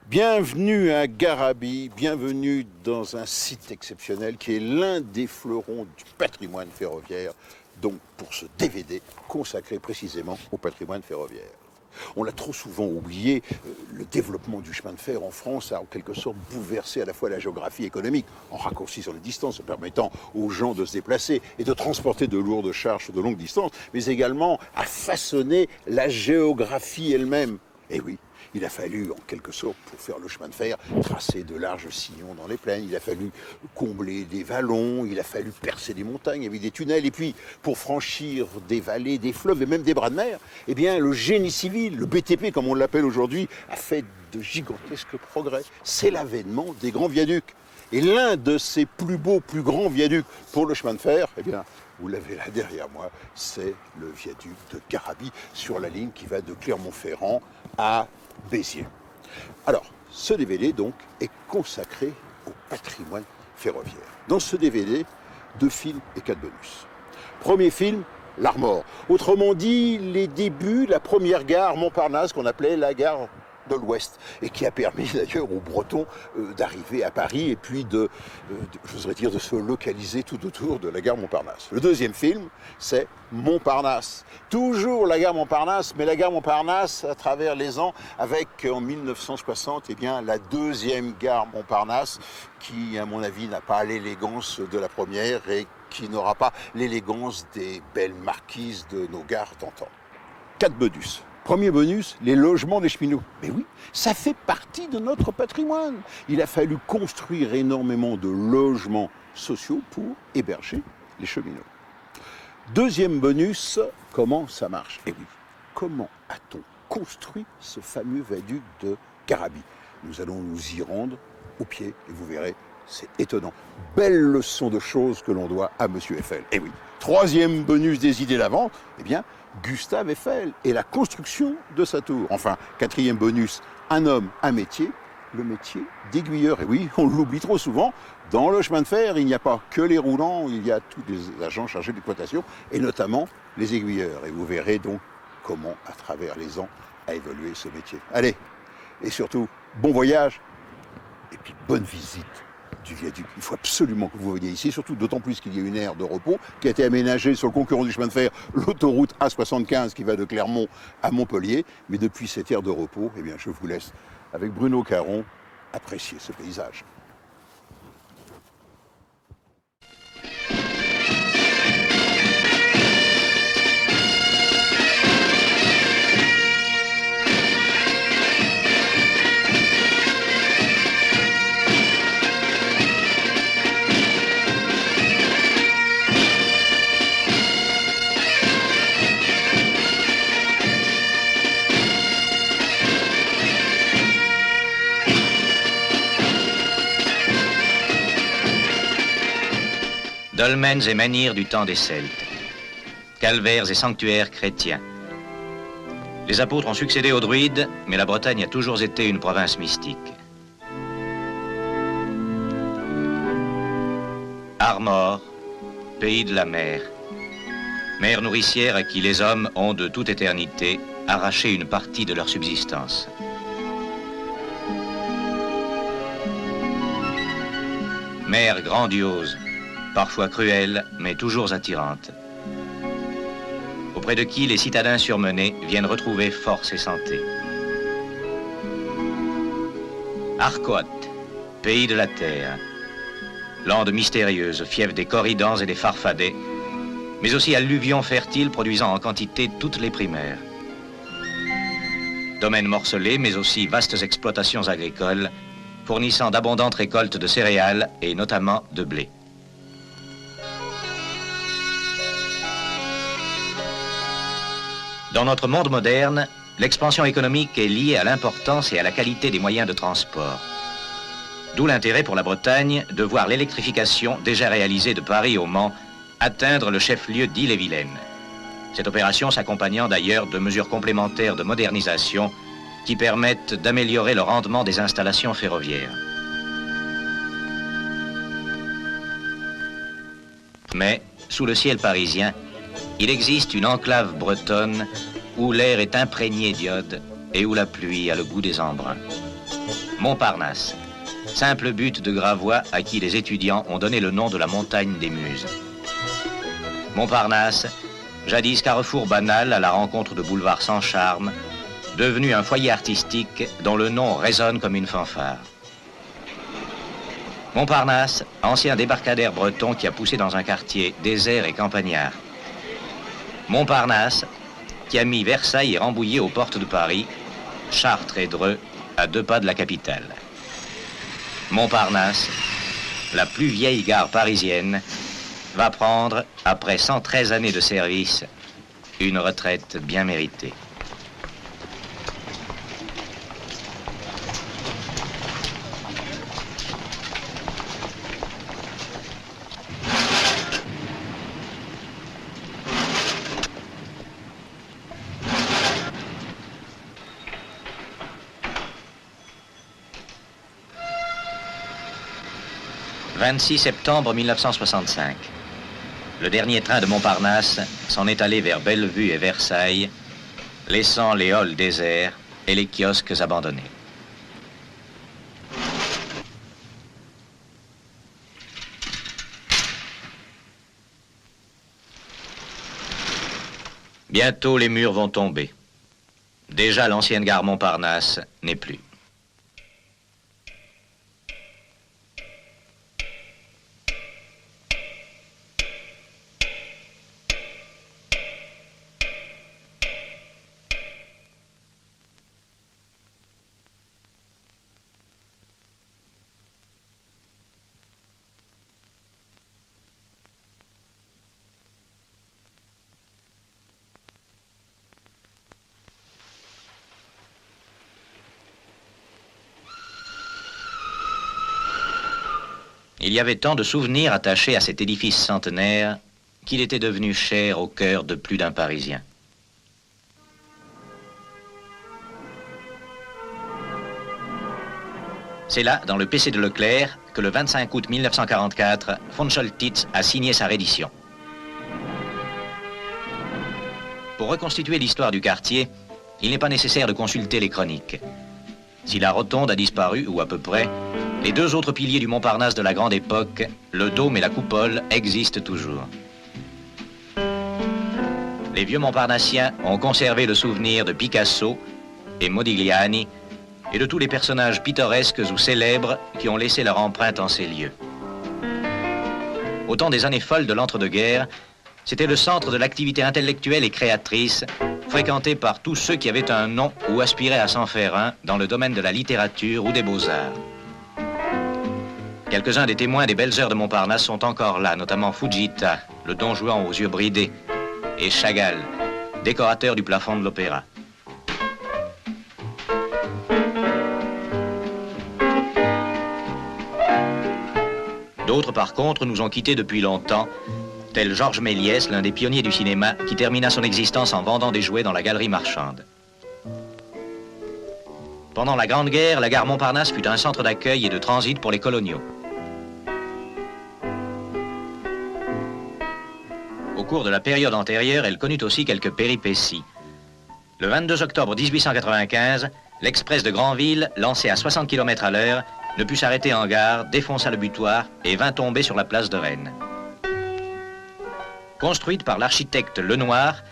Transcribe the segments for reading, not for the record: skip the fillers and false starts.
Bienvenue à Garabi, bienvenue dans un site exceptionnel qui est l'un des fleurons du patrimoine ferroviaire, donc pour ce DVD consacré précisément au patrimoine ferroviaire. On l'a trop souvent oublié, le développement du chemin de fer en France a en quelque sorte bouleversé à la fois la géographie économique, en raccourcissant les distances, en permettant aux gens de se déplacer et de transporter de lourdes charges de longue distance, mais également a façonné la géographie elle-même. Et oui, il a fallu, en quelque sorte, pour faire le chemin de fer, tracer de larges sillons dans les plaines, il a fallu combler des vallons, il a fallu percer des montagnes avec des tunnels, et puis, pour franchir des vallées, des fleuves et même des bras de mer, eh bien, le génie civil, le BTP, comme on l'appelle aujourd'hui, a fait de gigantesques progrès. C'est l'avènement des grands viaducs. Et l'un de ces plus beaux, plus grands viaducs pour le chemin de fer, eh bien, vous l'avez là derrière moi, c'est le viaduc de Garabi, sur la ligne qui va de Clermont-Ferrand à Béziers. Alors, ce DVD, donc, est consacré au patrimoine ferroviaire. Dans ce DVD, 2 films et 4 bonus. Premier film, l'Armor. Autrement dit, les débuts, la première gare Montparnasse, qu'on appelait la gare de l'Ouest, et qui a permis d'ailleurs aux Bretons d'arriver à Paris et puis de se localiser tout autour de la gare Montparnasse. Le deuxième film, c'est Montparnasse. Toujours la gare Montparnasse, mais la gare Montparnasse à travers les ans, avec en 1960, eh bien, la deuxième gare Montparnasse, qui, à mon avis, n'a pas l'élégance de la première et qui n'aura pas l'élégance des belles marquises de nos gares d'antan. 4 bonus. Premier bonus, les logements des cheminots. Mais oui, ça fait partie de notre patrimoine. Il a fallu construire énormément de logements sociaux pour héberger les cheminots. Deuxième bonus, comment ça marche? Eh oui, comment a-t-on construit ce fameux viaduc de Garabi? Nous allons nous y rendre au pied et vous verrez, c'est étonnant. Belle leçon de choses que l'on doit à Monsieur Eiffel. Eh oui. Troisième bonus des idées d'avant, eh bien, Gustave Eiffel et la construction de sa tour. Enfin, quatrième bonus, un homme, un métier, le métier d'aiguilleur. Et oui, on l'oublie trop souvent, dans le chemin de fer, il n'y a pas que les roulants, il y a tous les agents chargés d'exploitation, et notamment les aiguilleurs. Et vous verrez donc comment, à travers les ans, a évolué ce métier. Allez, et surtout, bon voyage, et puis bonne visite du viaduc. Il faut absolument que vous veniez ici, surtout d'autant plus qu'il y a une aire de repos qui a été aménagée sur le concurrent du chemin de fer, l'autoroute A75 qui va de Clermont à Montpellier. Mais depuis cette aire de repos, eh bien, je vous laisse, avec Bruno Caron, apprécier ce paysage. Dolmens et menhirs du temps des Celtes, calvaires et sanctuaires chrétiens. Les apôtres ont succédé aux druides, mais la Bretagne a toujours été une province mystique. Armor, pays de la mer, mer nourricière à qui les hommes ont de toute éternité arraché une partie de leur subsistance. Mer grandiose, parfois cruelle, mais toujours attirante, auprès de qui les citadins surmenés viennent retrouver force et santé. Arcoat, pays de la terre, lande mystérieuse, fief des corridans et des farfadets, mais aussi alluvions fertiles produisant en quantité toutes les primaires. Domaines morcelés, mais aussi vastes exploitations agricoles, fournissant d'abondantes récoltes de céréales et notamment de blé. Dans notre monde moderne, l'expansion économique est liée à l'importance et à la qualité des moyens de transport. D'où l'intérêt pour la Bretagne de voir l'électrification déjà réalisée de Paris au Mans atteindre le chef-lieu d'Ille-et-Vilaine. Cette opération s'accompagnant d'ailleurs de mesures complémentaires de modernisation qui permettent d'améliorer le rendement des installations ferroviaires. Mais, sous le ciel parisien, il existe une enclave bretonne où l'air est imprégné d'iode et où la pluie a le goût des embruns. Montparnasse, simple but de Gravois à qui les étudiants ont donné le nom de la montagne des Muses. Montparnasse, jadis carrefour banal à la rencontre de boulevards sans charme, devenu un foyer artistique dont le nom résonne comme une fanfare. Montparnasse, ancien débarcadère breton qui a poussé dans un quartier désert et campagnard. Montparnasse, qui a mis Versailles et Rambouillet aux portes de Paris, Chartres et Dreux à 2 pas de la capitale. Montparnasse, la plus vieille gare parisienne, va prendre, après 113 années de service, une retraite bien méritée. « 26 septembre 1965. Le dernier train de Montparnasse s'en est allé vers Bellevue et Versailles, laissant les halls déserts et les kiosques abandonnés. Bientôt les murs vont tomber. Déjà l'ancienne gare Montparnasse n'est plus. Il y avait tant de souvenirs attachés à cet édifice centenaire qu'il était devenu cher au cœur de plus d'un Parisien. C'est là, dans le PC de Leclerc, que le 25 août 1944, von Choltitz a signé sa reddition. Pour reconstituer l'histoire du quartier, il n'est pas nécessaire de consulter les chroniques. Si la rotonde a disparu, ou à peu près, les 2 autres piliers du Montparnasse de la grande époque, le dôme et la coupole, existent toujours. Les vieux Montparnassiens ont conservé le souvenir de Picasso et Modigliani et de tous les personnages pittoresques ou célèbres qui ont laissé leur empreinte en ces lieux. Au temps des années folles de l'entre-deux-guerres, c'était le centre de l'activité intellectuelle et créatrice, fréquenté par tous ceux qui avaient un nom ou aspiraient à s'en faire un dans le domaine de la littérature ou des beaux-arts. Quelques-uns des témoins des belles heures de Montparnasse sont encore là, notamment Fujita, le don Juan aux yeux bridés, et Chagall, décorateur du plafond de l'opéra. D'autres, par contre, nous ont quittés depuis longtemps, tel Georges Méliès, l'un des pionniers du cinéma, qui termina son existence en vendant des jouets dans la galerie marchande. Pendant la Grande Guerre, la gare Montparnasse fut un centre d'accueil et de transit pour les coloniaux. Au cours de la période antérieure, elle connut aussi quelques péripéties. Le 22 octobre 1895, l'express de Granville, lancé à 60 km à l'heure, ne put s'arrêter en gare, défonça le butoir et vint tomber sur la place de Rennes. Construite par l'architecte Lenoir,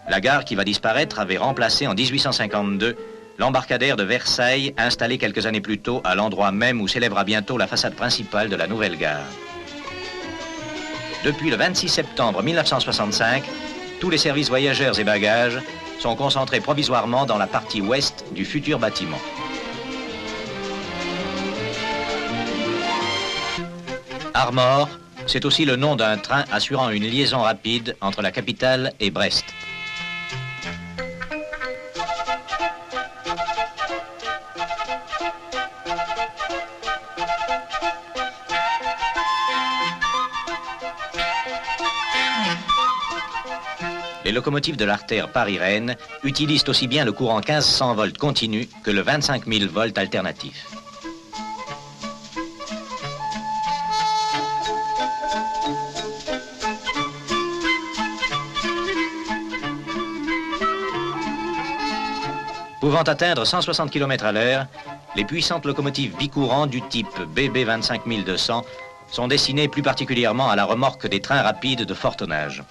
la gare qui va disparaître avait remplacé en 1852 l'embarcadère de Versailles, installé quelques années plus tôt à l'endroit même où s'élèvera bientôt la façade principale de la nouvelle gare. Depuis le 26 septembre 1965, tous les services voyageurs et bagages sont concentrés provisoirement dans la partie ouest du futur bâtiment. Armor, c'est aussi le nom d'un train assurant une liaison rapide entre la capitale et Brest. Les locomotives de l'artère Paris-Rennes utilisent aussi bien le courant 1500 volts continu que le 25 000 volts alternatif. Pouvant atteindre 160 km à l'heure, les puissantes locomotives bicourants du type BB 25200 sont destinées plus particulièrement à la remorque des trains rapides de fort tonnage.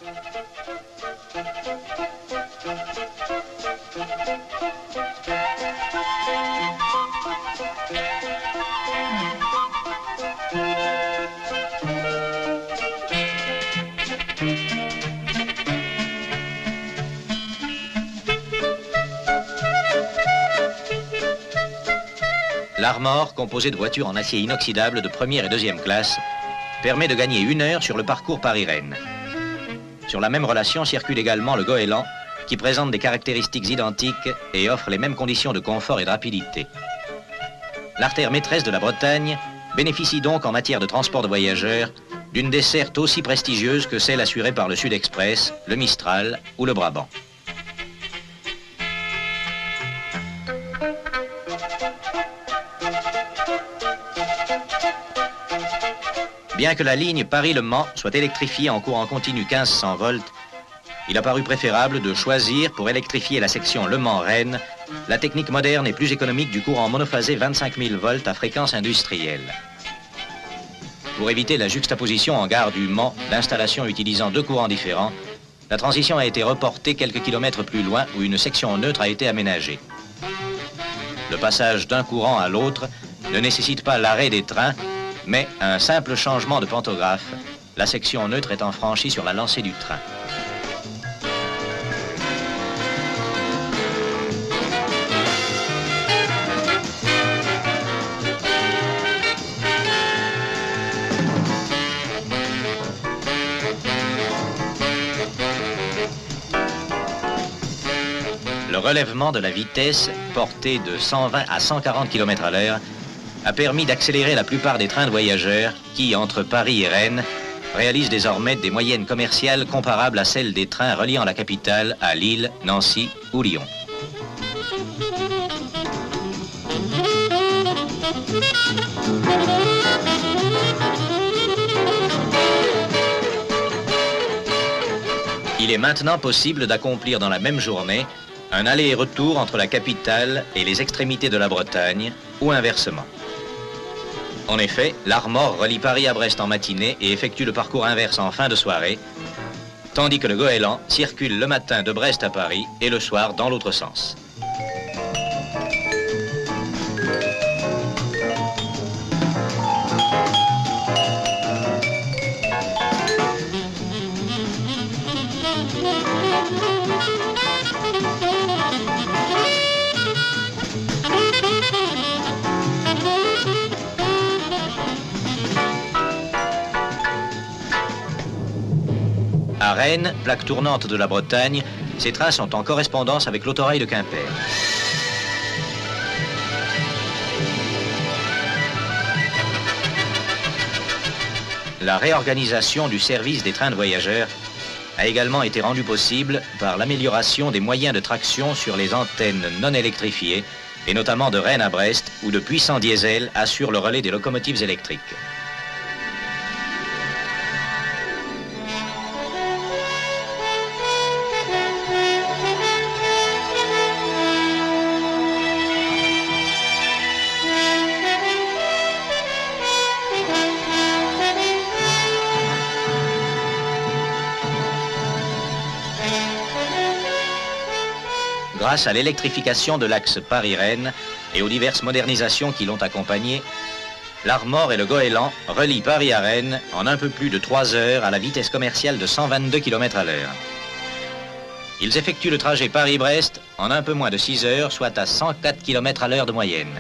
L'Armor, composé de voitures en acier inoxydable de première et deuxième classe, permet de gagner 1 heure sur le parcours Paris-Rennes. Sur la même relation circule également le Goéland, qui présente des caractéristiques identiques et offre les mêmes conditions de confort et de rapidité. L'artère maîtresse de la Bretagne bénéficie donc en matière de transport de voyageurs d'une desserte aussi prestigieuse que celle assurée par le Sud Express, le Mistral ou le Brabant. Bien que la ligne Paris-Le Mans soit électrifiée en courant continu 1500 volts, il a paru préférable de choisir pour électrifier la section Le Mans-Rennes la technique moderne et plus économique du courant monophasé 25 000 volts à fréquence industrielle. Pour éviter la juxtaposition en gare du Mans d'installations utilisant 2 courants différents, la transition a été reportée quelques kilomètres plus loin où une section neutre a été aménagée. Le passage d'un courant à l'autre ne nécessite pas l'arrêt des trains, mais un simple changement de pantographe, la section neutre étant franchie sur la lancée du train. Le relèvement de la vitesse, portée de 120 à 140 km à l'heure, a permis d'accélérer la plupart des trains de voyageurs qui, entre Paris et Rennes, réalisent désormais des moyennes commerciales comparables à celles des trains reliant la capitale à Lille, Nancy ou Lyon. Il est maintenant possible d'accomplir dans la même journée un aller et retour entre la capitale et les extrémités de la Bretagne, ou inversement. En effet, l'Armor relie Paris à Brest en matinée et effectue le parcours inverse en fin de soirée, tandis que le Goéland circule le matin de Brest à Paris et le soir dans l'autre sens. À Rennes, plaque tournante de la Bretagne, ces trains sont en correspondance avec l'autorail de Quimper. La réorganisation du service des trains de voyageurs a également été rendue possible par l'amélioration des moyens de traction sur les antennes non électrifiées, et notamment de Rennes à Brest, où de puissants diesels assurent le relais des locomotives électriques. Grâce à l'électrification de l'axe Paris-Rennes et aux diverses modernisations qui l'ont accompagné, l'Armor et le Goéland relient Paris à Rennes en un peu plus de 3 heures à la vitesse commerciale de 122 km à l'heure. Ils effectuent le trajet Paris-Brest en un peu moins de 6 heures, soit à 104 km à l'heure de moyenne.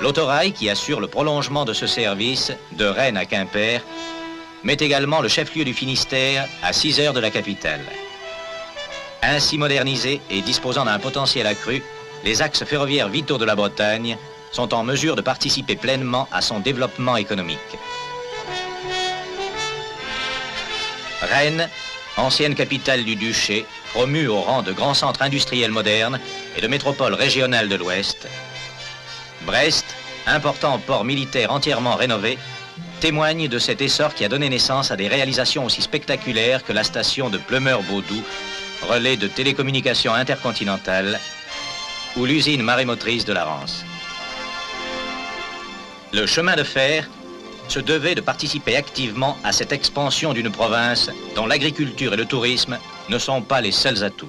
L'autorail, qui assure le prolongement de ce service de Rennes à Quimper, met également le chef-lieu du Finistère à 6 heures de la capitale. Ainsi modernisés et disposant d'un potentiel accru, les axes ferroviaires vitaux de la Bretagne sont en mesure de participer pleinement à son développement économique. Rennes, ancienne capitale du duché, promue au rang de grand centre industriel moderne et de métropole régionale de l'Ouest. Brest, important port militaire entièrement rénové, témoigne de cet essor qui a donné naissance à des réalisations aussi spectaculaires que la station de Pleumeur-Baudou, relais de télécommunications intercontinentales, ou l'usine marémotrice de la Rance. Le chemin de fer se devait de participer activement à cette expansion d'une province dont l'agriculture et le tourisme ne sont pas les seuls atouts.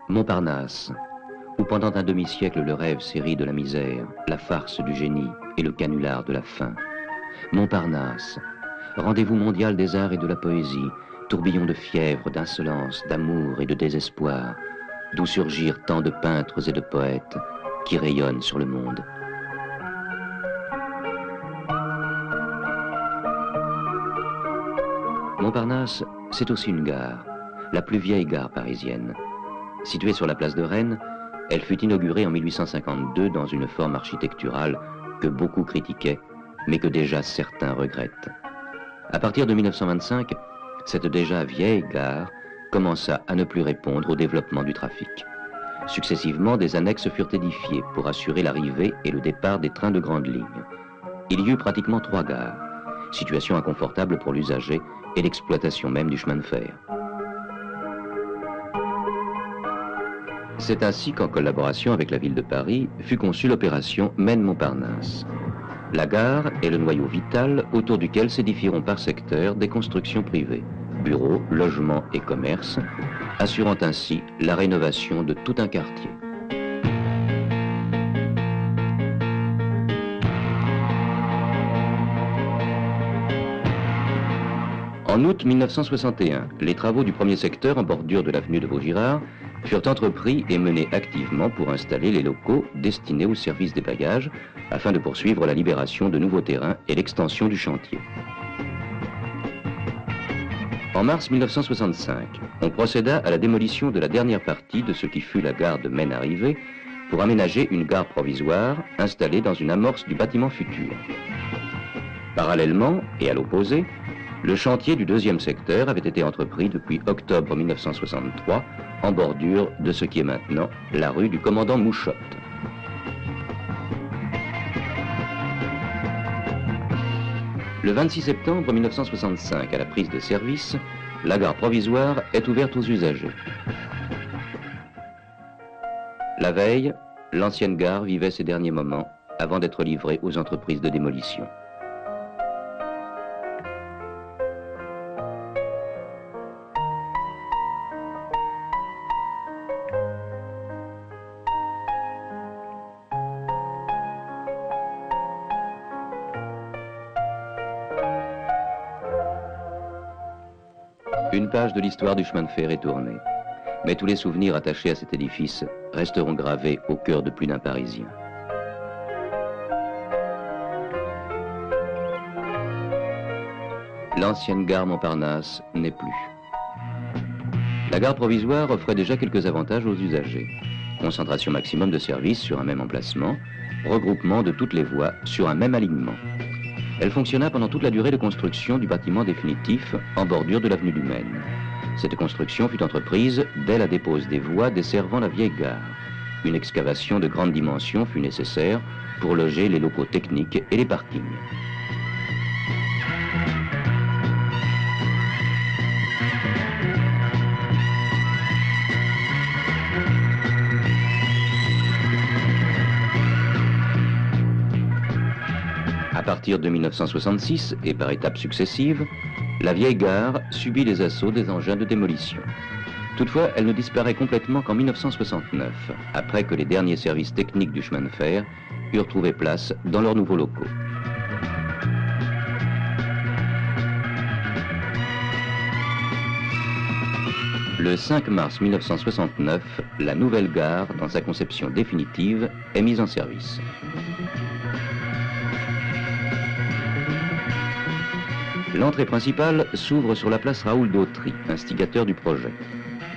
Montparnasse, où pendant un demi-siècle le rêve s'est ri de la misère, la farce du génie et le canular de la faim. Montparnasse, rendez-vous mondial des arts et de la poésie, tourbillon de fièvre, d'insolence, d'amour et de désespoir, d'où surgirent tant de peintres et de poètes qui rayonnent sur le monde. Montparnasse, c'est aussi une gare, la plus vieille gare parisienne. Située sur la place de Rennes, elle fut inaugurée en 1852 dans une forme architecturale que beaucoup critiquaient, mais que déjà certains regrettent. À partir de 1925, cette déjà vieille gare commença à ne plus répondre au développement du trafic. Successivement, des annexes furent édifiées pour assurer l'arrivée et le départ des trains de grande ligne. Il y eut pratiquement 3 gares, situation inconfortable pour l'usager et l'exploitation même du chemin de fer. C'est ainsi qu'en collaboration avec la ville de Paris, fut conçue l'opération Maine-Montparnasse. La gare est le noyau vital autour duquel s'édifieront par secteur des constructions privées, bureaux, logements et commerces, assurant ainsi la rénovation de tout un quartier. En août 1961, les travaux du premier secteur en bordure de l'avenue de Vaugirard furent entrepris et menés activement pour installer les locaux destinés au service des bagages afin de poursuivre la libération de nouveaux terrains et l'extension du chantier. En mars 1965, on procéda à la démolition de la dernière partie de ce qui fut la gare de Maine-Arrivée pour aménager une gare provisoire installée dans une amorce du bâtiment futur. Parallèlement et à l'opposé, le chantier du deuxième secteur avait été entrepris depuis octobre 1963 en bordure de ce qui est maintenant la rue du commandant Mouchotte. Le 26 septembre 1965, à la prise de service, la gare provisoire est ouverte aux usagers. La veille, l'ancienne gare vivait ses derniers moments avant d'être livrée aux entreprises de démolition. Une page de l'histoire du chemin de fer est tournée, mais tous les souvenirs attachés à cet édifice resteront gravés au cœur de plus d'un Parisien. L'ancienne gare Montparnasse n'est plus. La gare provisoire offrait déjà quelques avantages aux usagers. Concentration maximum de services sur un même emplacement, regroupement de toutes les voies sur un même alignement. Elle fonctionna pendant toute la durée de construction du bâtiment définitif en bordure de l'avenue du Maine. Cette construction fut entreprise dès la dépose des voies desservant la vieille gare. Une excavation de grande dimension fut nécessaire pour loger les locaux techniques et les parkings. À partir de 1966 et par étapes successives, la vieille gare subit les assauts des engins de démolition. Toutefois, elle ne disparaît complètement qu'en 1969, après que les derniers services techniques du chemin de fer eurent trouvé place dans leurs nouveaux locaux. Le 5 mars 1969, la nouvelle gare, dans sa conception définitive, est mise en service. L'entrée principale s'ouvre sur la place Raoul d'Autry, instigateur du projet.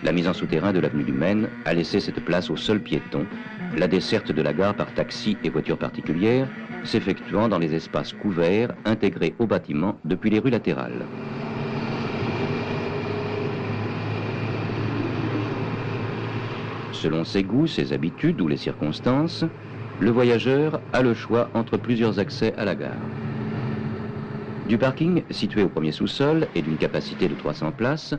La mise en souterrain de l'avenue du Maine a laissé cette place aux seuls piétons, la desserte de la gare par taxi et voitures particulières s'effectuant dans les espaces couverts intégrés au bâtiment depuis les rues latérales. Selon ses goûts, ses habitudes ou les circonstances, le voyageur a le choix entre plusieurs accès à la gare. Du parking, situé au premier sous-sol et d'une capacité de 300 places,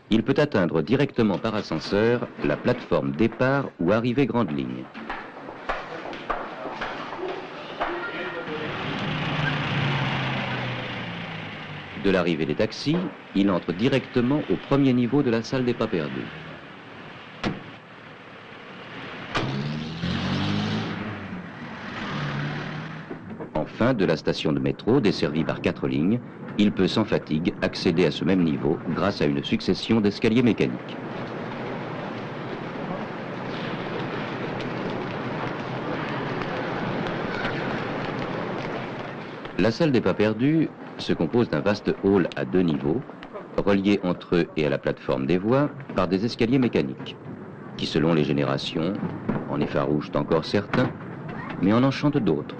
il peut atteindre directement par ascenseur la plateforme départ ou arrivée grande ligne. De l'arrivée des taxis, il entre directement au premier niveau de la salle des pas perdus. Enfin, de la station de métro, desservie par 4 lignes, il peut sans fatigue accéder à ce même niveau grâce à une succession d'escaliers mécaniques. La salle des pas perdus se compose d'un vaste hall à 2 niveaux, reliés entre eux et à la plateforme des voies par des escaliers mécaniques, qui selon les générations en effarouchent encore certains, mais en enchantent d'autres.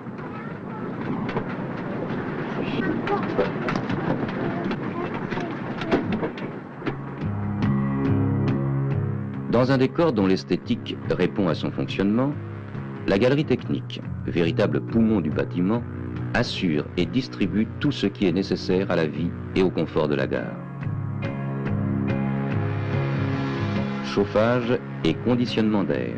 Dans un décor dont l'esthétique répond à son fonctionnement, la galerie technique, véritable poumon du bâtiment, assure et distribue tout ce qui est nécessaire à la vie et au confort de la gare. Chauffage et conditionnement d'air.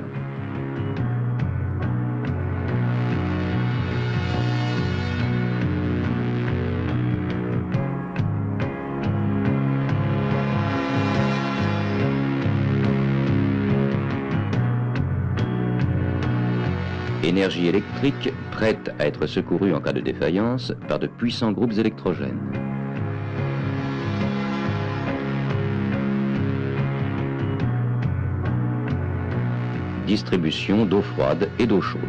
Énergie électrique prête à être secourue en cas de défaillance par de puissants groupes électrogènes. Distribution d'eau froide et d'eau chaude.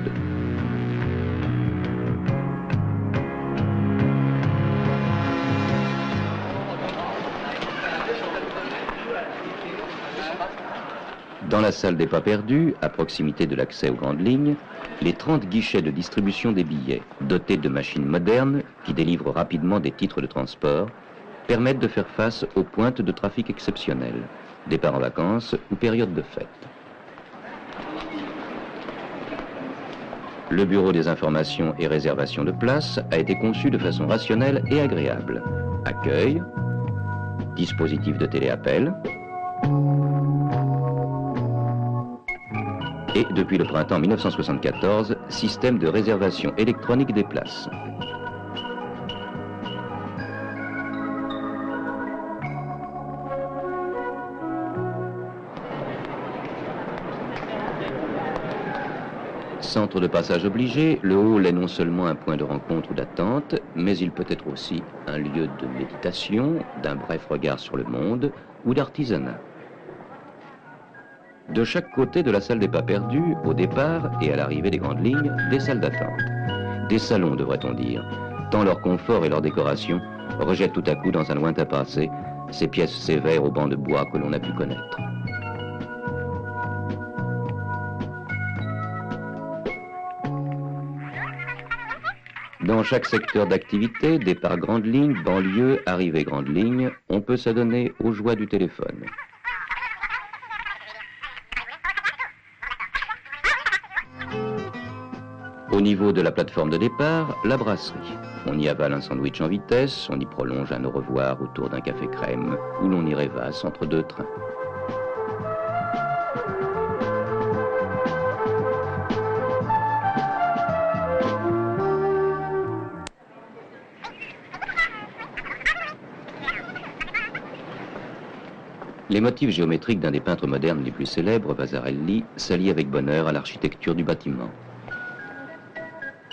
Dans la salle des pas perdus, à proximité de l'accès aux grandes lignes, les 30 guichets de distribution des billets, dotés de machines modernes qui délivrent rapidement des titres de transport, permettent de faire face aux pointes de trafic exceptionnelles, départ en vacances ou période de fête. Le bureau des informations et réservations de places a été conçu de façon rationnelle et agréable. Accueil, dispositif de téléappel, et depuis le printemps 1974, système de réservation électronique des places. Centre de passage obligé, le hall est non seulement un point de rencontre ou d'attente, mais il peut être aussi un lieu de méditation, d'un bref regard sur le monde ou d'artisanat. De chaque côté de la salle des pas perdus, au départ et à l'arrivée des grandes lignes, des salles d'attente. Des salons, devrait-on dire, tant leur confort et leur décoration rejettent tout à coup dans un lointain passé ces pièces sévères aux bancs de bois que l'on a pu connaître. Dans chaque secteur d'activité, départ grande ligne, banlieue, arrivée grande ligne, on peut s'adonner aux joies du téléphone. Au niveau de la plateforme de départ, la brasserie. On y avale un sandwich en vitesse, on y prolonge un au revoir autour d'un café crème, ou l'on y rêvasse entre 2 trains. Les motifs géométriques d'un des peintres modernes les plus célèbres, Vasarely, s'allient avec bonheur à l'architecture du bâtiment.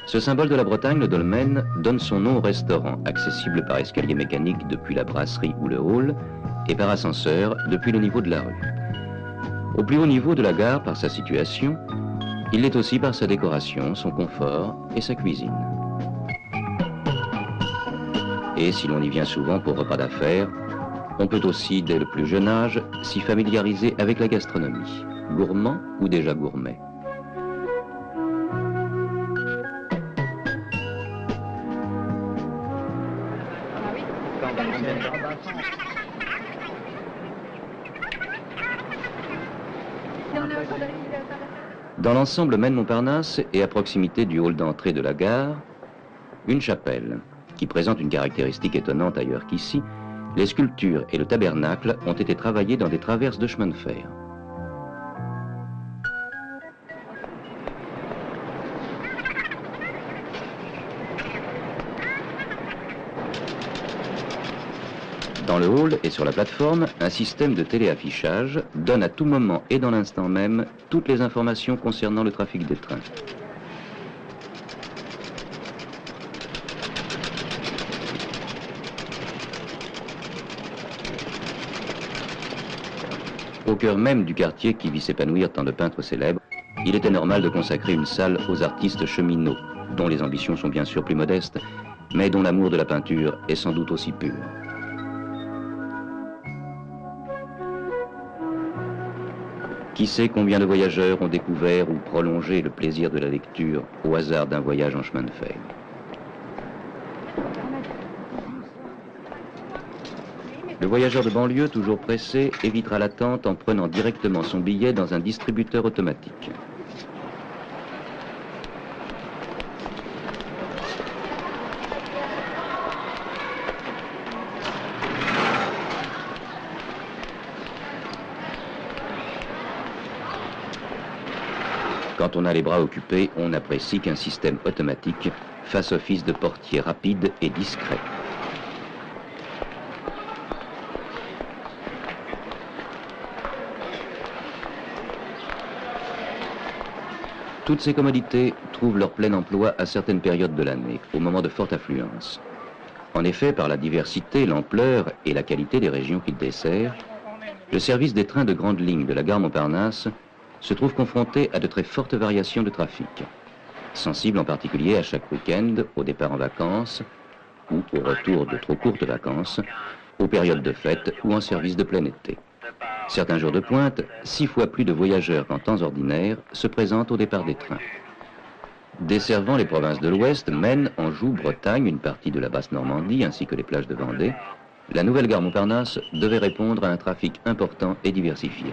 Ce symbole de la Bretagne, le dolmen, donne son nom au restaurant, accessible par escalier mécanique depuis la brasserie ou le hall, et par ascenseur depuis le niveau de la rue. Au plus haut niveau de la gare, par sa situation, il l'est aussi par sa décoration, son confort et sa cuisine. Et si l'on y vient souvent pour repas d'affaires, on peut aussi, dès le plus jeune âge, s'y familiariser avec la gastronomie, gourmand ou déjà gourmet. Dans l'ensemble Maine-Montparnasse et à proximité du hall d'entrée de la gare, une chapelle qui présente une caractéristique étonnante ailleurs qu'ici, les sculptures et le tabernacle ont été travaillés dans des traverses de chemin de fer. Dans le hall et sur la plateforme, un système de téléaffichage donne à tout moment et dans l'instant même toutes les informations concernant le trafic des trains. Au cœur même du quartier qui vit s'épanouir tant de peintres célèbres, il était normal de consacrer une salle aux artistes cheminots, dont les ambitions sont bien sûr plus modestes, mais dont l'amour de la peinture est sans doute aussi pur. Qui sait combien de voyageurs ont découvert ou prolongé le plaisir de la lecture au hasard d'un voyage en chemin de fer. Le voyageur de banlieue, toujours pressé, évitera l'attente en prenant directement son billet dans un distributeur automatique. Quand on a les bras occupés, on apprécie qu'un système automatique fasse office de portier rapide et discret. Toutes ces commodités trouvent leur plein emploi à certaines périodes de l'année, au moment de forte affluence. En effet, par la diversité, l'ampleur et la qualité des régions qu'il dessert, le service des trains de grande ligne de la gare Montparnasse se trouve confronté à de très fortes variations de trafic, sensible en particulier à chaque week-end, au départ en vacances ou au retour de trop courtes vacances, aux périodes de fête ou en service de plein été. Certains jours de pointe, 6 fois plus de voyageurs qu'en temps ordinaire se présentent au départ des trains. Desservant les provinces de l'Ouest, Maine, Anjou, Bretagne, une partie de la Basse-Normandie ainsi que les plages de Vendée, la nouvelle gare Montparnasse devait répondre à un trafic important et diversifié.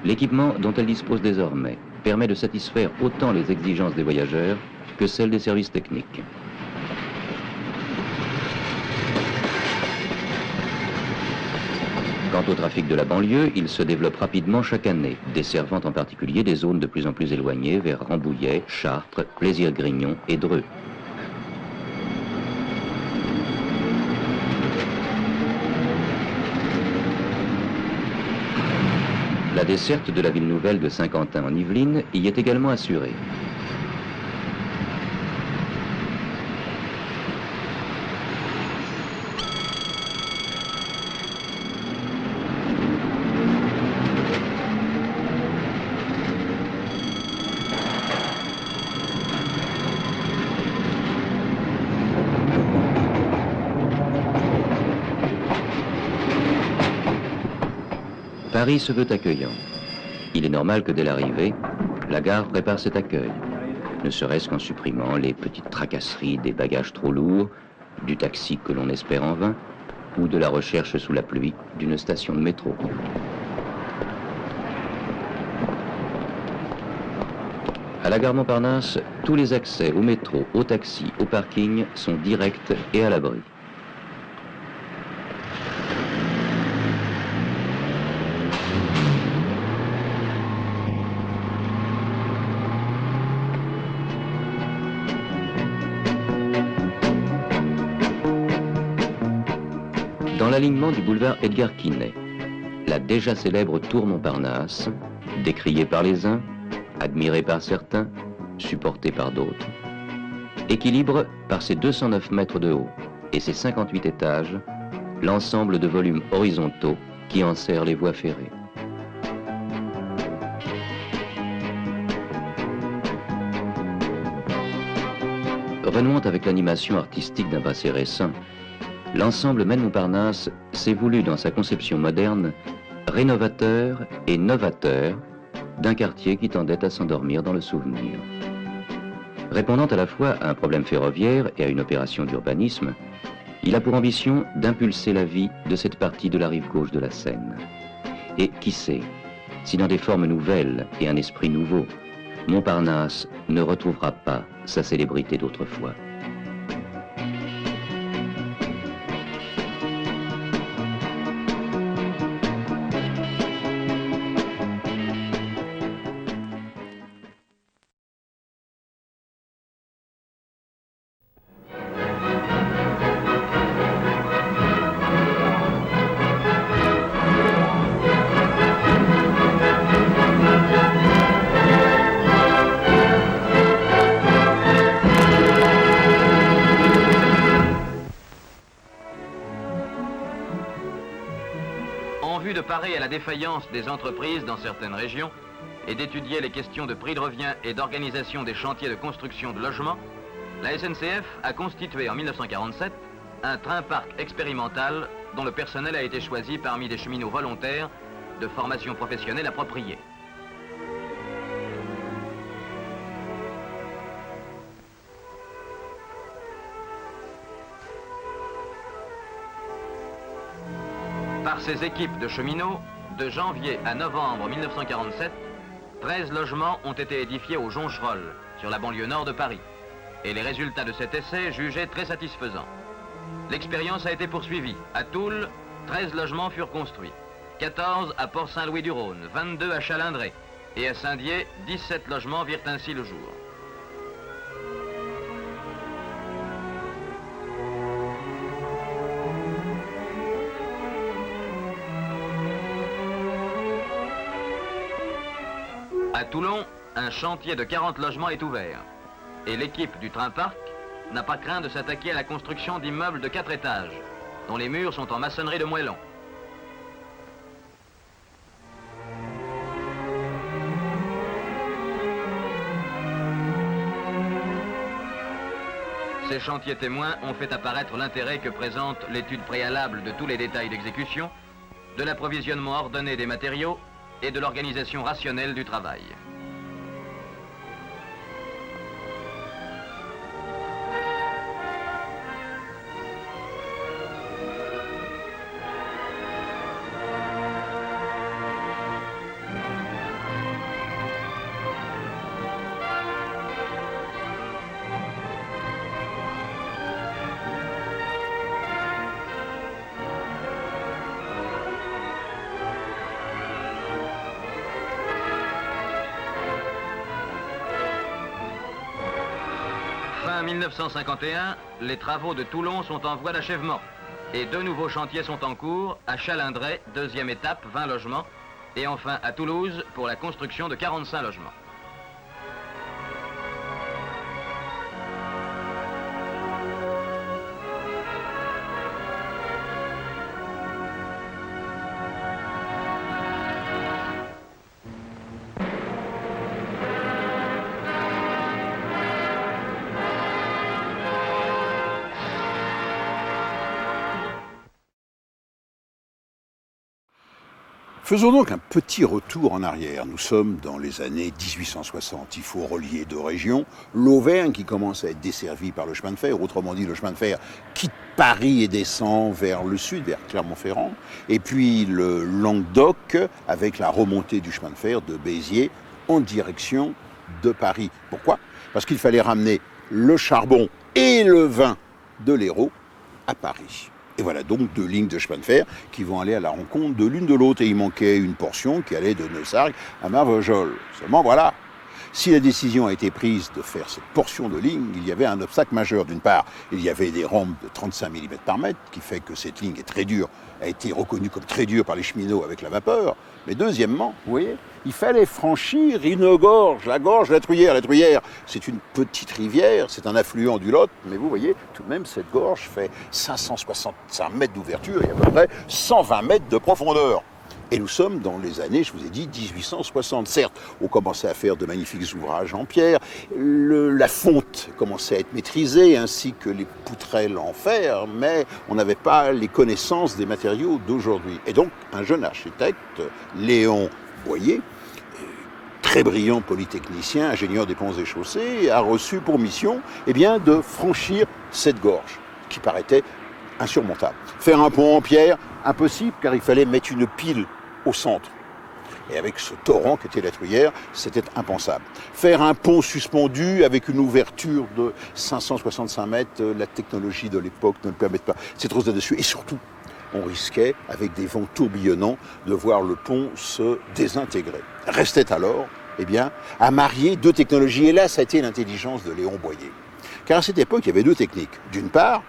L'équipement dont elle dispose désormais permet de satisfaire autant les exigences des voyageurs que celles des services techniques. Quant au trafic de la banlieue, il se développe rapidement chaque année, desservant en particulier des zones de plus en plus éloignées vers Rambouillet, Chartres, Plaisir-Grignon et Dreux. La desserte de la ville nouvelle de Saint-Quentin en Yvelines y est également assurée. Paris se veut accueillant. Il est normal que dès l'arrivée, la gare prépare cet accueil, ne serait-ce qu'en supprimant les petites tracasseries des bagages trop lourds, du taxi que l'on espère en vain, ou de la recherche sous la pluie d'une station de métro. À la gare Montparnasse, tous les accès au métro, au taxi, au parking sont directs et à l'abri. Dans l'alignement du boulevard Edgar Quinet, la déjà célèbre tour Montparnasse, décriée par les uns, admirée par certains, supportée par d'autres, équilibre par ses 209 mètres de haut et ses 58 étages l'ensemble de volumes horizontaux qui enserrent les voies ferrées. Renouant avec l'animation artistique d'un passé récent, l'ensemble Maine Montparnasse s'est voulu dans sa conception moderne rénovateur et novateur d'un quartier qui tendait à s'endormir dans le souvenir. Répondant à la fois à un problème ferroviaire et à une opération d'urbanisme, il a pour ambition d'impulser la vie de cette partie de la rive gauche de la Seine. Et qui sait, si dans des formes nouvelles et un esprit nouveau, Montparnasse ne retrouvera pas sa célébrité d'autrefois. parer à la défaillance des entreprises dans certaines régions et d'étudier les questions de prix de revient et d'organisation des chantiers de construction de logements, la SNCF a constitué en 1947 un train-parc expérimental dont le personnel a été choisi parmi des cheminots volontaires de formation professionnelle appropriée. Par ces équipes de cheminots, de janvier à novembre 1947, 13 logements ont été édifiés au Joncherolle, sur la banlieue nord de Paris. Et les résultats de cet essai jugés très satisfaisants. L'expérience a été poursuivie. À Toul, 13 logements furent construits. 14 à Port-Saint-Louis-du-Rhône, 22 à Chalindrey. Et à Saint-Dié, 17 logements virent ainsi le jour. À Toulon, un chantier de 40 logements est ouvert. Et l'équipe du train-parc n'a pas craint de s'attaquer à la construction d'immeubles de 4 étages, dont les murs sont en maçonnerie de moellon. Ces chantiers témoins ont fait apparaître l'intérêt que présente l'étude préalable de tous les détails d'exécution, de l'approvisionnement ordonné des matériaux et de l'organisation rationnelle du travail. Fin 1951, les travaux de Toulon sont en voie d'achèvement et 2 nouveaux chantiers sont en cours à Chalindrey, 2e étape, 20 logements, et enfin à Toulouse pour la construction de 45 logements. Faisons donc un petit retour en arrière. Nous sommes dans les années 1860. Il faut relier 2 régions. L'Auvergne qui commence à être desservie par le chemin de fer, autrement dit le chemin de fer quitte Paris et descend vers le sud, vers Clermont-Ferrand. Et puis le Languedoc avec la remontée du chemin de fer de Béziers en direction de Paris. Pourquoi? Parce qu'il fallait ramener le charbon et le vin de l'Hérault à Paris. Et voilà donc 2 lignes de chemin de fer qui vont aller à la rencontre de l'une de l'autre. Et il manquait une portion qui allait de Neussargues à Marvejols. Seulement voilà, si la décision a été prise de faire cette portion de ligne, il y avait un obstacle majeur. D'une part, il y avait des rampes de 35 mm par mètre, qui fait que cette ligne est très dure, a été reconnue comme très dure par les cheminots avec la vapeur. Mais deuxièmement, vous voyez, il fallait franchir une gorge, la gorge La Truyère. La Truyère, c'est une petite rivière, c'est un affluent du Lot, mais vous voyez, tout de même, cette gorge fait 565 mètres d'ouverture et à peu près 120 mètres de profondeur. Et nous sommes dans les années, je vous ai dit, 1860. Certes, on commençait à faire de magnifiques ouvrages en pierre, la fonte commençait à être maîtrisée, ainsi que les poutrelles en fer, mais on n'avait pas les connaissances des matériaux d'aujourd'hui. Et donc, un jeune architecte, Léon Boyer, très brillant polytechnicien, ingénieur des ponts et chaussées, a reçu pour mission de franchir cette gorge, qui paraissait insurmontable. Faire un pont en pierre, impossible, car il fallait mettre une pile au centre. Et avec ce torrent qu'était la Truyère, c'était impensable. Faire un pont suspendu avec une ouverture de 565 mètres, la technologie de l'époque ne le permet pas. C'est trop là-dessus. Et surtout, on risquait, avec des vents tourbillonnants, de voir le pont se désintégrer. Restait alors, à marier 2 technologies. Et là, ça a été l'intelligence de Léon Boyer. Car à cette époque, il y avait 2 techniques. D'une part,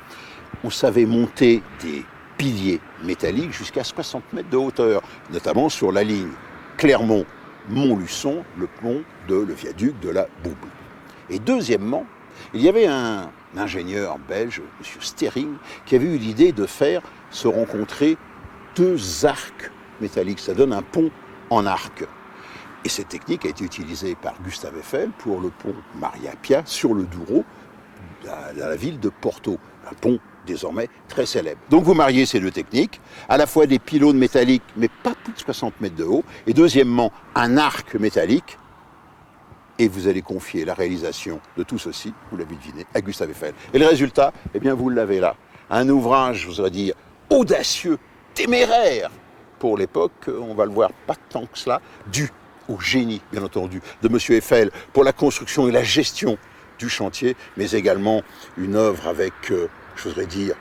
on savait monter des piliers métalliques jusqu'à 60 mètres de hauteur, notamment sur la ligne Clermont-Montluçon, le viaduc de la Bouble. Et deuxièmement, il y avait un ingénieur belge, M. Stering, qui avait eu l'idée de faire se rencontrer 2 arcs métallique, ça donne un pont en arc. Et cette technique a été utilisée par Gustave Eiffel pour le pont Maria Pia sur le Douro, à la ville de Porto, un pont désormais très célèbre. Donc vous mariez ces deux techniques, à la fois des pylônes métalliques, mais pas plus de 60 mètres de haut, et deuxièmement, un arc métallique, et vous allez confier la réalisation de tout ceci, vous l'avez deviné, à Gustave Eiffel. Et le résultat, eh bien vous l'avez là. Un ouvrage, je voudrais dire, audacieux, téméraire pour l'époque, on va le voir pas tant que cela, dû au génie, bien entendu, de M. Eiffel pour la construction et la gestion du chantier, mais également une œuvre avec, je voudrais dire,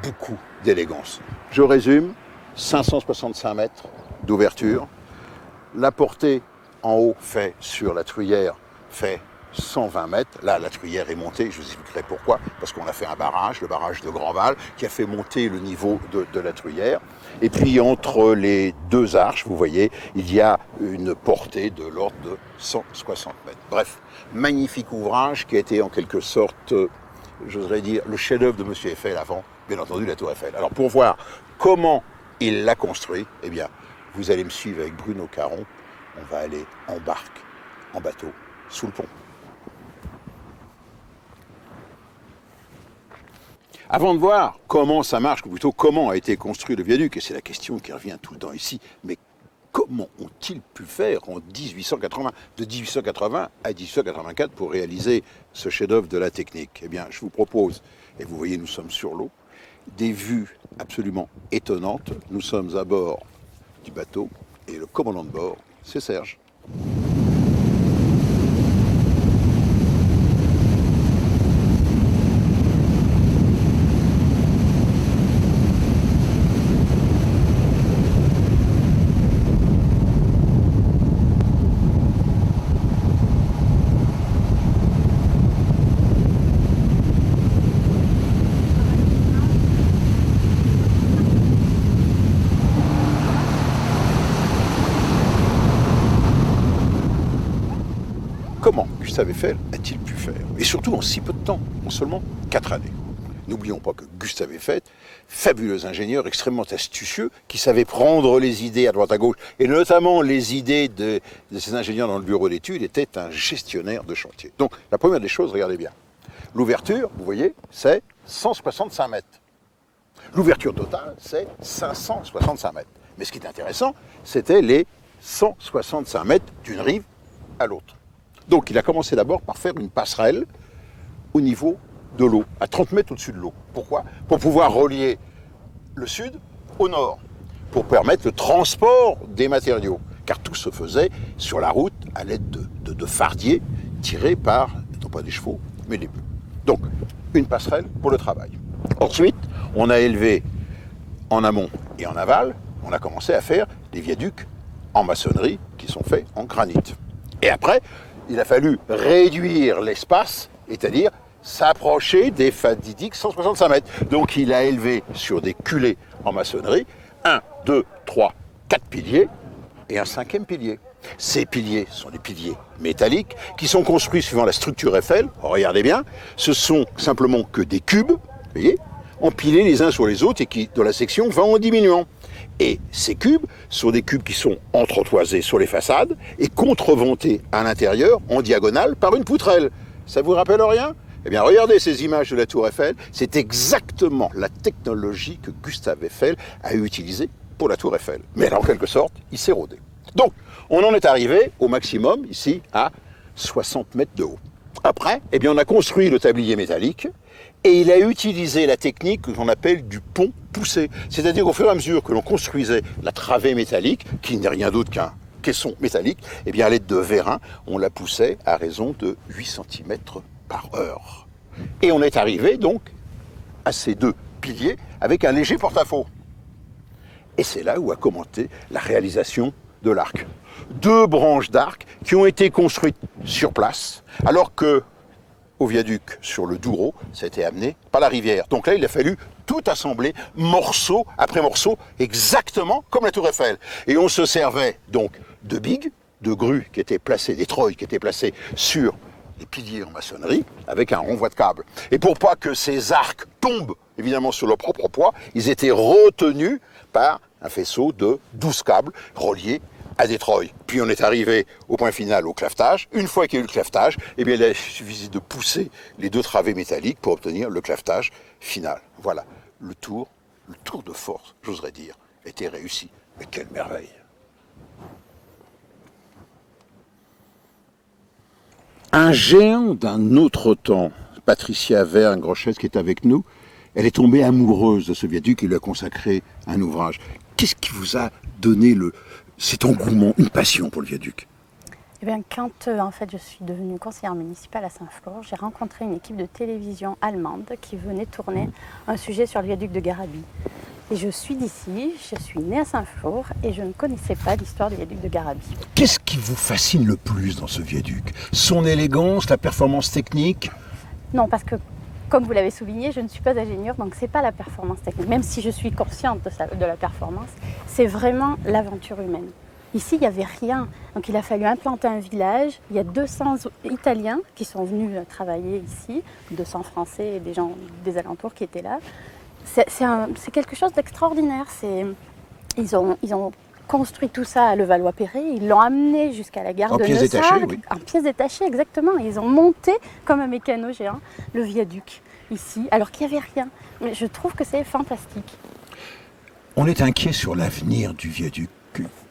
beaucoup d'élégance. Je résume, 565 mètres d'ouverture, la portée en haut fait sur la truyère fait 120 mètres. Là, la truyère est montée, je vous expliquerai pourquoi, parce qu'on a fait un barrage, le barrage de Grandval, qui a fait monter le niveau de la truyère. Et puis, entre les deux arches, vous voyez, il y a une portée de l'ordre de 160 mètres. Bref, magnifique ouvrage qui a été en quelque sorte, je voudrais dire, le chef-d'œuvre de M. Eiffel avant, bien entendu, la Tour Eiffel. Alors, pour voir comment il l'a construit, eh bien, vous allez me suivre avec Bruno Caron. On va aller en barque, en bateau, sous le pont. Avant de voir comment ça marche, ou plutôt comment a été construit le viaduc, et c'est la question qui revient tout le temps ici, mais comment ont-ils pu faire en 1880, de 1880 à 1884 pour réaliser ce chef-d'œuvre de la technique? Eh bien, je vous propose, et vous voyez, nous sommes sur l'eau, des vues absolument étonnantes. Nous sommes à bord du bateau, et le commandant de bord, c'est Serge. Comment Gustave Eiffel a-t-il pu faire? Et surtout en si peu de temps, en seulement 4 années. N'oublions pas que Gustave Eiffel, fabuleux ingénieur, extrêmement astucieux, qui savait prendre les idées à droite à gauche, et notamment les idées de ces ingénieurs dans le bureau d'études, était un gestionnaire de chantier. Donc la première des choses, regardez bien, l'ouverture, vous voyez, c'est 165 mètres. L'ouverture totale, c'est 565 mètres. Mais ce qui est intéressant, c'était les 165 mètres d'une rive à l'autre. Donc il a commencé d'abord par faire une passerelle au niveau de l'eau, à 30 mètres au-dessus de l'eau. Pourquoi? Pour pouvoir relier le sud au nord, pour permettre le transport des matériaux. Car tout se faisait sur la route à l'aide de fardiers tirés par, non pas des chevaux, mais des bœufs. Donc, une passerelle pour le travail. Ensuite, on a élevé en amont et en aval, on a commencé à faire des viaducs en maçonnerie qui sont faits en granit. Et après, il a fallu réduire l'espace, c'est-à-dire s'approcher des fatidiques 165 mètres. Donc il a élevé sur des culées en maçonnerie 1, 2, 3, 4 piliers et un 5e pilier. Ces piliers sont des piliers métalliques qui sont construits suivant la structure Eiffel. Regardez bien, ce sont simplement que des cubes, vous voyez, empilés les uns sur les autres et qui, dans la section, va en diminuant. Et ces cubes sont des cubes qui sont entretoisés sur les façades et contreventés à l'intérieur en diagonale par une poutrelle. Ça vous rappelle rien? Eh bien, regardez ces images de la Tour Eiffel. C'est exactement la technologie que Gustave Eiffel a utilisée pour la Tour Eiffel. Mais là, en quelque sorte, il s'est rodé. Donc, on en est arrivé au maximum, ici, à 60 mètres de haut. Après, eh bien, on a construit le tablier métallique et il a utilisé la technique que l'on appelle du pont poussé. C'est-à-dire, au fur et à mesure que l'on construisait la travée métallique, qui n'est rien d'autre qu'un caisson métallique, eh bien, à l'aide de vérins, on la poussait à raison de 8 cm par heure. Et on est arrivé, donc, à ces deux piliers avec un léger porte-à-faux. Et c'est là où a commencé la réalisation de l'arc. 2 branches d'arc qui ont été construites sur place, alors que au viaduc sur le Douro, ça a été amené par la rivière. Donc là, il a fallu tout assembler, morceau après morceau, exactement comme la Tour Eiffel. Et on se servait donc de bigues, de grues qui étaient placées, des treuils qui étaient placées sur les piliers en maçonnerie, avec un renvoi de câble. Et pour pas que ces arcs tombent évidemment sur leur propre poids, ils étaient retenus par un faisceau de 12 câbles reliés à Détroit. Puis on est arrivé au point final, au clavetage. Une fois qu'il y a eu le clavetage, eh bien, il suffisait de pousser les 2 travées métalliques pour obtenir le clavetage final. Voilà, le tour de force, j'oserais dire, était réussi. Mais quelle merveille! Un géant d'un autre temps, Patricia Verne-Groschetz, qui est avec nous, elle est tombée amoureuse de ce viaduc et lui a consacré un ouvrage. Qu'est-ce qui vous a donné cet engouement, une passion pour le viaduc? Eh bien, quand en fait, je suis devenue conseillère municipale à Saint-Flour, j'ai rencontré une équipe de télévision allemande qui venait tourner un sujet sur le viaduc de Garabit. Et je suis d'ici, je suis née à Saint-Flour et je ne connaissais pas l'histoire du viaduc de Garabit. Qu'est-ce qui vous fascine le plus dans ce viaduc? Son élégance, la performance technique? Non, parce que, comme vous l'avez souligné, je ne suis pas ingénieure, donc ce n'est pas la performance technique. Même si je suis consciente de la performance, c'est vraiment l'aventure humaine. Ici, il n'y avait rien, donc il a fallu implanter un village. Il y a 200 Italiens qui sont venus travailler ici, 200 Français et des gens des alentours qui étaient là. C'est quelque chose d'extraordinaire. Ils ont construit tout ça à Levallois-Perret, ils l'ont amené jusqu'à la gare de Neussargues. En pièces détachées, oui. En pièces détachées, exactement. Ils ont monté, comme un mécano géant, le viaduc ici, alors qu'il n'y avait rien. Mais je trouve que c'est fantastique. On est inquiet sur l'avenir du viaduc.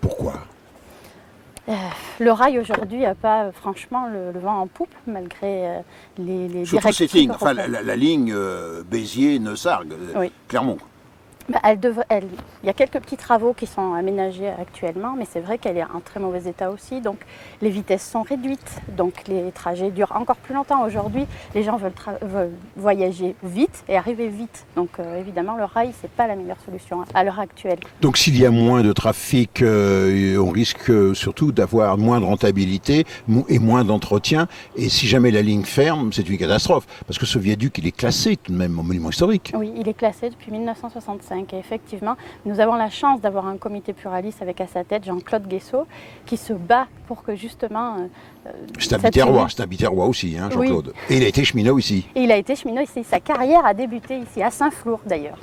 Pourquoi ? Le rail aujourd'hui n'a pas franchement le vent en poupe malgré les surtout directives. Cette ligne, enfin la ligne Béziers-Neussargues, oui. Clermont. Il y a quelques petits travaux qui sont aménagés actuellement, mais c'est vrai qu'elle est en très mauvais état aussi. Donc les vitesses sont réduites, donc les trajets durent encore plus longtemps. Aujourd'hui, les gens veulent voyager vite et arriver vite. Donc évidemment, le rail, c'est pas la meilleure solution à l'heure actuelle. Donc s'il y a moins de trafic, on risque surtout d'avoir moins de rentabilité et moins d'entretien. Et si jamais la ligne ferme, c'est une catastrophe. Parce que ce viaduc, il est classé tout de même en monument historique. Oui, il est classé depuis 1965. Et effectivement, nous avons la chance d'avoir un comité pluraliste avec à sa tête Jean-Claude Guessot qui se bat pour que justement... c'est un Biterrois aussi, hein, Jean-Claude. Oui. Et il a été cheminot ici. Et il a été cheminot ici. Sa carrière a débuté ici, à Saint-Flour d'ailleurs.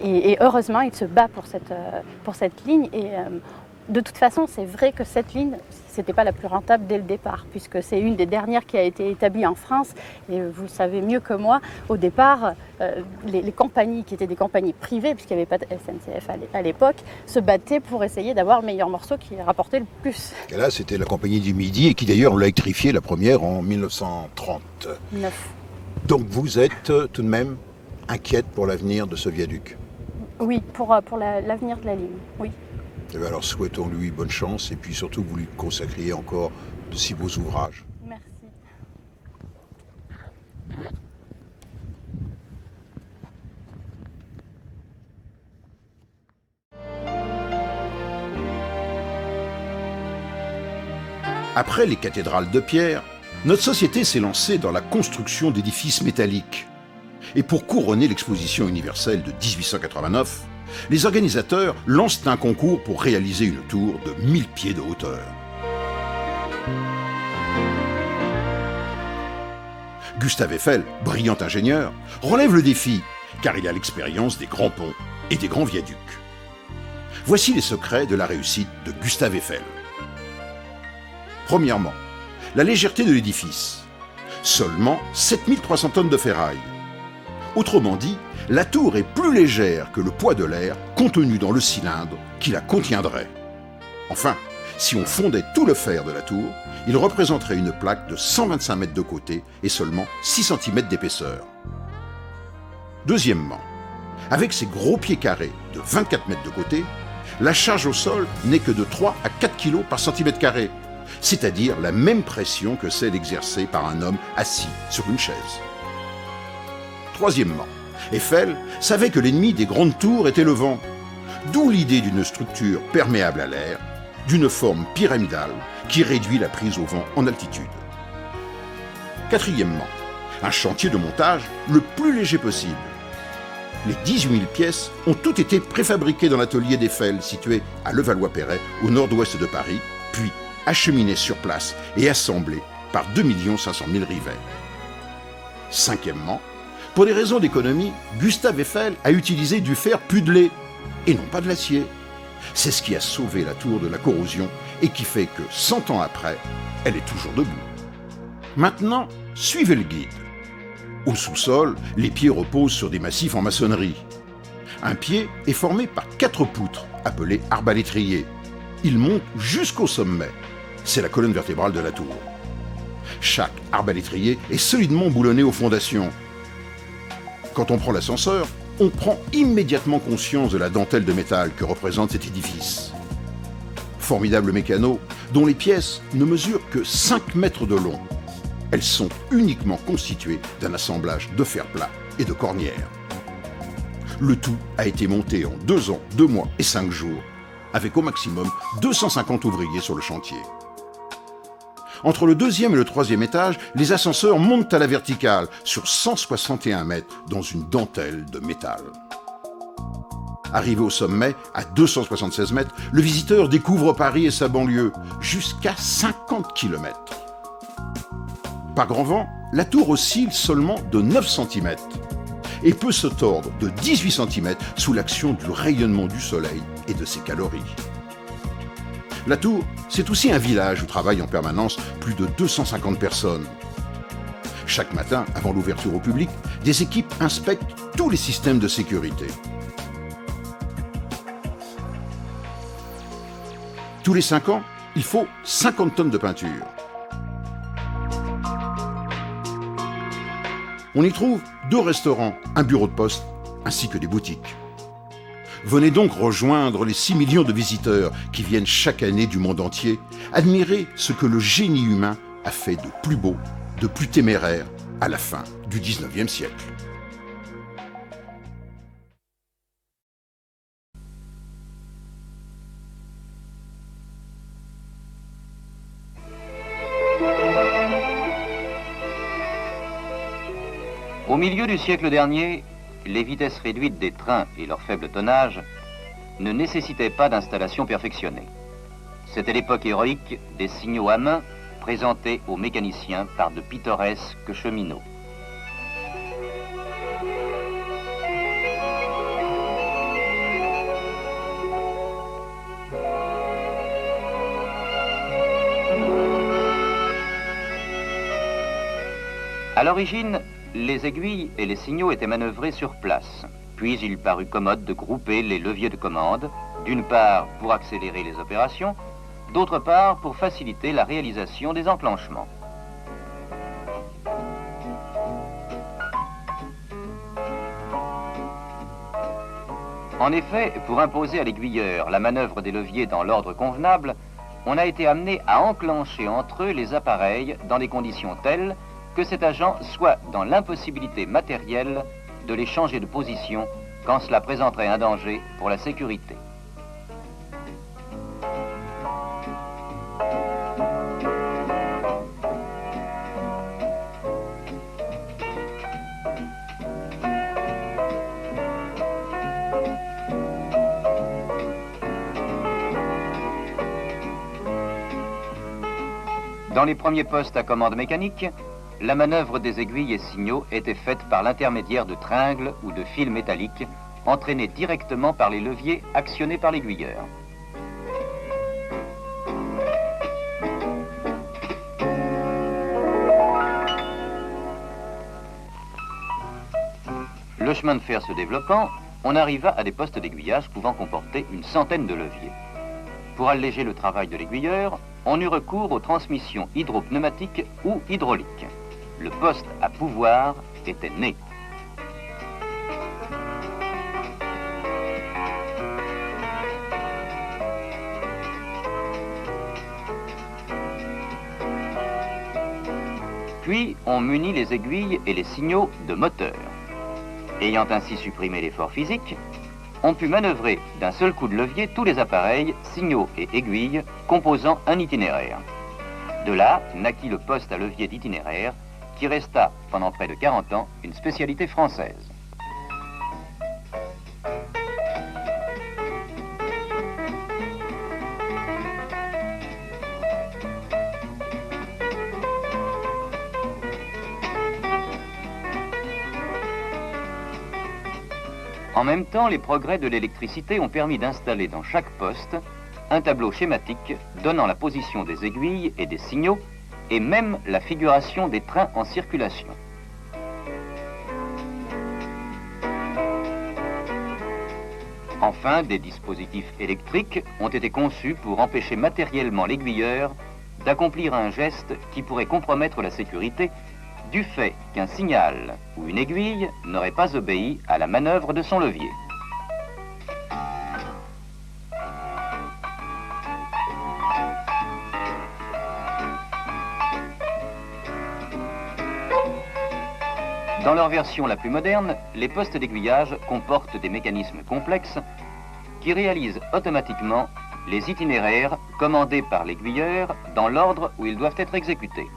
Et heureusement, il se bat pour cette ligne. Et de toute façon, c'est vrai que cette ligne, c'était pas la plus rentable dès le départ, puisque c'est une des dernières qui a été établie en France. Et vous le savez mieux que moi, au départ, les compagnies qui étaient des compagnies privées, puisqu'il n'y avait pas de SNCF à l'époque, se battaient pour essayer d'avoir le meilleur morceau qui rapportait le plus. Et là, c'était la Compagnie du Midi, et qui d'ailleurs l'a électrifiée la première en 1939. Donc vous êtes tout de même inquiète pour l'avenir de ce viaduc? Oui, pour l'avenir de la ligne, oui. Et bien alors souhaitons-lui bonne chance et puis surtout que vous lui consacriez encore de si beaux ouvrages. Merci. Après les cathédrales de pierre, notre société s'est lancée dans la construction d'édifices métalliques. Et pour couronner l'exposition universelle de 1889, les organisateurs lancent un concours pour réaliser une tour de 1000 pieds de hauteur. Gustave Eiffel, brillant ingénieur, relève le défi, car il a l'expérience des grands ponts et des grands viaducs. Voici les secrets de la réussite de Gustave Eiffel. Premièrement, la légèreté de l'édifice. Seulement 7300 tonnes de ferraille. Autrement dit, la tour est plus légère que le poids de l'air contenu dans le cylindre qui la contiendrait. Enfin, si on fondait tout le fer de la tour, il représenterait une plaque de 125 mètres de côté et seulement 6 cm d'épaisseur. Deuxièmement, avec ses gros pieds carrés de 24 mètres de côté, la charge au sol n'est que de 3 à 4 kg par centimètre carré, c'est-à-dire la même pression que celle exercée par un homme assis sur une chaise. Troisièmement, Eiffel savait que l'ennemi des grandes tours était le vent, d'où l'idée d'une structure perméable à l'air, d'une forme pyramidale qui réduit la prise au vent en altitude. Quatrièmement, un chantier de montage le plus léger possible. Les 18 000 pièces ont toutes été préfabriquées dans l'atelier d'Eiffel situé à Levallois-Perret au nord-ouest de Paris, puis acheminées sur place et assemblées par 2 500 000 rivets. Cinquièmement, Pour des raisons d'économie, Gustave Eiffel a utilisé du fer pudelé et non pas de l'acier. C'est ce qui a sauvé la tour de la corrosion et qui fait que 100 ans après, elle est toujours debout. Maintenant, suivez le guide. Au sous-sol, les pieds reposent sur des massifs en maçonnerie. Un pied est formé par 4 poutres, appelées arbalétriers. Il monte jusqu'au sommet. C'est la colonne vertébrale de la tour. Chaque arbalétrier est solidement boulonné aux fondations. Quand on prend l'ascenseur, on prend immédiatement conscience de la dentelle de métal que représente cet édifice. Formidable mécano, dont les pièces ne mesurent que 5 mètres de long. Elles sont uniquement constituées d'un assemblage de fer plat et de cornières. Le tout a été monté en 2 ans, 2 mois et 5 jours, avec au maximum 250 ouvriers sur le chantier. Entre le 2e et le 3e étage, les ascenseurs montent à la verticale sur 161 mètres dans une dentelle de métal. Arrivé au sommet, à 276 mètres, le visiteur découvre Paris et sa banlieue, jusqu'à 50 km. Par grand vent, la tour oscille seulement de 9 cm et peut se tordre de 18 cm sous l'action du rayonnement du soleil et de ses calories. La tour, c'est aussi un village où travaillent en permanence plus de 250 personnes. Chaque matin, avant l'ouverture au public, des équipes inspectent tous les systèmes de sécurité. Tous les 5 ans, il faut 50 tonnes de peinture. On y trouve 2 restaurants, un bureau de poste, ainsi que des boutiques. Venez donc rejoindre les 6 millions de visiteurs qui viennent chaque année du monde entier admirer ce que le génie humain a fait de plus beau, de plus téméraire à la fin du 19e siècle. Au milieu du siècle dernier, les vitesses réduites des trains et leur faible tonnage ne nécessitaient pas d'installation perfectionnée. C'était l'époque héroïque des signaux à main présentés aux mécaniciens par de pittoresques cheminots. À l'origine, les aiguilles et les signaux étaient manœuvrés sur place. Puis il parut commode de grouper les leviers de commande, d'une part pour accélérer les opérations, d'autre part pour faciliter la réalisation des enclenchements. En effet, pour imposer à l'aiguilleur la manœuvre des leviers dans l'ordre convenable, on a été amené à enclencher entre eux les appareils dans des conditions telles que cet agent soit dans l'impossibilité matérielle de les changer de position quand cela présenterait un danger pour la sécurité. Dans les premiers postes à commande mécanique, la manœuvre des aiguilles et signaux était faite par l'intermédiaire de tringles ou de fils métalliques entraînés directement par les leviers actionnés par l'aiguilleur. Le chemin de fer se développant, on arriva à des postes d'aiguillage pouvant comporter une centaine de leviers. Pour alléger le travail de l'aiguilleur, on eut recours aux transmissions hydropneumatiques ou hydrauliques. Le poste à pouvoir était né. Puis, on munit les aiguilles et les signaux de moteurs. Ayant ainsi supprimé l'effort physique, on put manœuvrer d'un seul coup de levier tous les appareils, signaux et aiguilles composant un itinéraire. De là naquit le poste à levier d'itinéraire qui resta pendant près de 40 ans une spécialité française. En même temps, les progrès de l'électricité ont permis d'installer dans chaque poste un tableau schématique donnant la position des aiguilles et des signaux et même la figuration des trains en circulation. Enfin, des dispositifs électriques ont été conçus pour empêcher matériellement l'aiguilleur d'accomplir un geste qui pourrait compromettre la sécurité du fait qu'un signal ou une aiguille n'aurait pas obéi à la manœuvre de son levier. Dans leur version la plus moderne, les postes d'aiguillage comportent des mécanismes complexes qui réalisent automatiquement les itinéraires commandés par l'aiguilleur dans l'ordre où ils doivent être exécutés.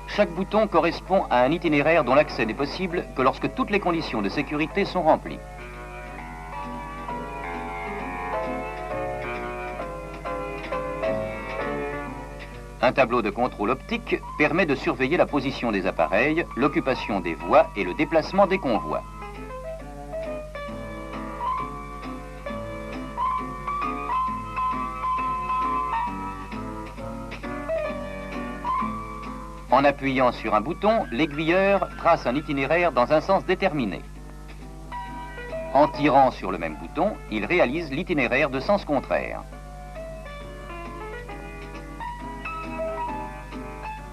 Chaque bouton correspond à un itinéraire dont l'accès n'est possible que lorsque toutes les conditions de sécurité sont remplies. Un tableau de contrôle optique permet de surveiller la position des appareils, l'occupation des voies et le déplacement des convois. En appuyant sur un bouton, l'aiguilleur trace un itinéraire dans un sens déterminé. En tirant sur le même bouton, il réalise l'itinéraire de sens contraire.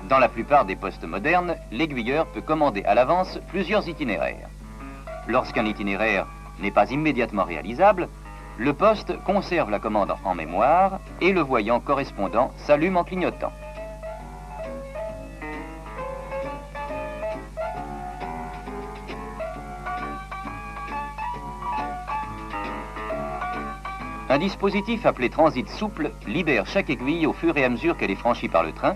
Dans la plupart des postes modernes, l'aiguilleur peut commander à l'avance plusieurs itinéraires. Lorsqu'un itinéraire n'est pas immédiatement réalisable, le poste conserve la commande en mémoire et le voyant correspondant s'allume en clignotant. Un dispositif appelé transit souple libère chaque aiguille au fur et à mesure qu'elle est franchie par le train,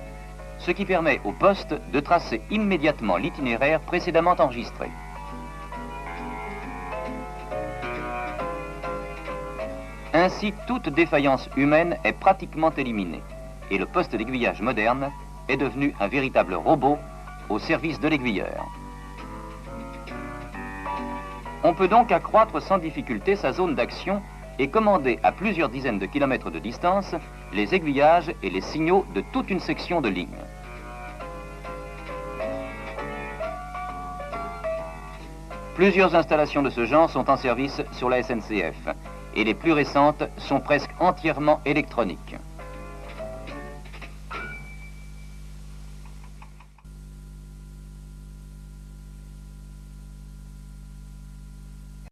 ce qui permet au poste de tracer immédiatement l'itinéraire précédemment enregistré. Ainsi, toute défaillance humaine est pratiquement éliminée et le poste d'aiguillage moderne est devenu un véritable robot au service de l'aiguilleur. On peut donc accroître sans difficulté sa zone d'action et commander à plusieurs dizaines de kilomètres de distance les aiguillages et les signaux de toute une section de ligne. Plusieurs installations de ce genre sont en service sur la SNCF et les plus récentes sont presque entièrement électroniques.